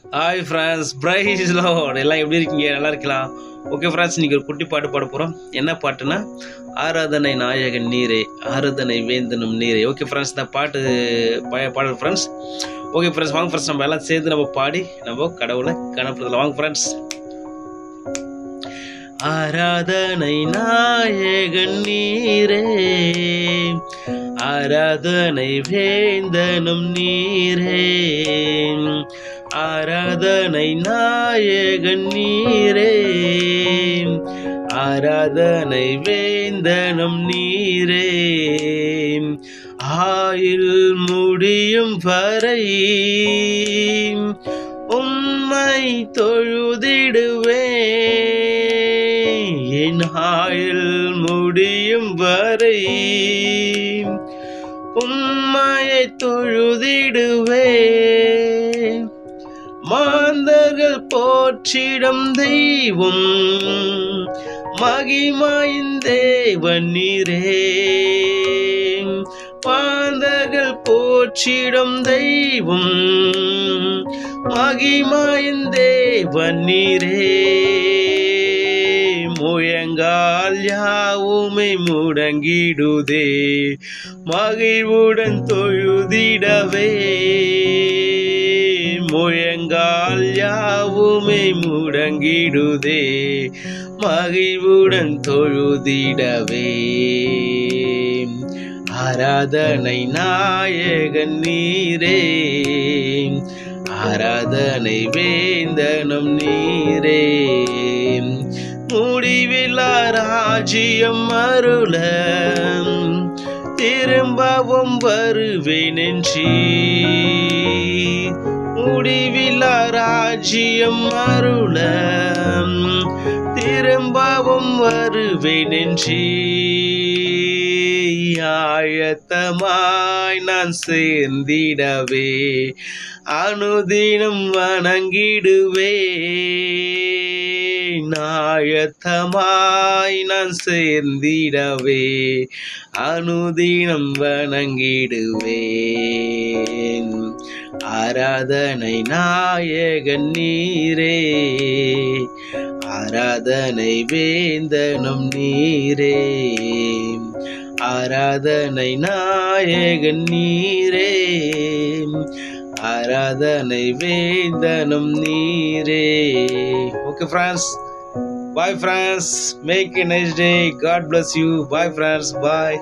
Hi friends, price Lord. எல்லாம் எப்படி இருக்கீங்க? நல்லா இருக்கலாம். ஓகே ஃப்ரெண்ட்ஸ், இன்றைக்கி ஒரு குட்டி பாட்டு பாட போகிறோம். என்ன பாட்டுன்னா, ஆராதனை நாயகன் நீரே, ஆராதனை வேந்தனும் நீரே. ஓகே ஃப்ரெண்ட்ஸ், இந்த பாட்டு பாடல் ஃப்ரெண்ட்ஸ். ஓகே ஃப்ரெண்ட்ஸ், வாங்க ஃப்ரெண்ட்ஸ், நம்ம எல்லாம் சேர்ந்து நம்ம பாடி நம்ம கடவுளை கணப்படுத்தலாம். வாங்க ஃப்ரெண்ட்ஸ். ஆராதனை நாயகன் நீரே, ஆராதனை வேந்தனும் நீரே, ஆராதனை நாயகன் நீரே, ஆராதனை வேந்தனும் நீரே. ஆயுள் முடியும் வரை உம்மை தொழுதிடுவேன். என் ஆயுள் முடியும் வரை உம்மையை தொழுதிடுவேன். மாந்தர்கள் போற்றிடும் தெய்வம், மகிமையின் தேவன் நீரே. மாந்தர்கள் போற்றிடும் தெய்வம், மகிமையின் தேவன் நீரே. முழங்கால் யாவுமே முடங்கிடுதே, மகிழ்வுடன் தொழுதிடவே. முழங்கால் யாவுமே முடங்கிடுதே, மகிழ்வுடன் தொழுதிடவே. ஆராதனை நாயகன் நீரே, ஆராதனை வேந்தனும் நீரே. முடிவில்லா ராஜ்யம் அருள திரும்பவும் வருவேன் என்றீர். முடிவில்லா ராஜ்யம் அருள திரும்பவும் வருவேன் என்றீர். ஆயத்தமாய் நான் சேர்ந்திடவே, அனுதினம் வணங்கிடுவே. ஆயத்தமாய் நான் சேர்ந்திடவே, அனுதினம் வணங்கிடுவேன். ஆராதனை நாயகன் நீரே, ஆராதனை வேந்தனும் நீரே, ஆராதனை நாயகன் நீரே, ஆராதனை வேந்தனும் நீரே. Okay friends, bye friends, make a nice day. God bless you. Bye friends, bye.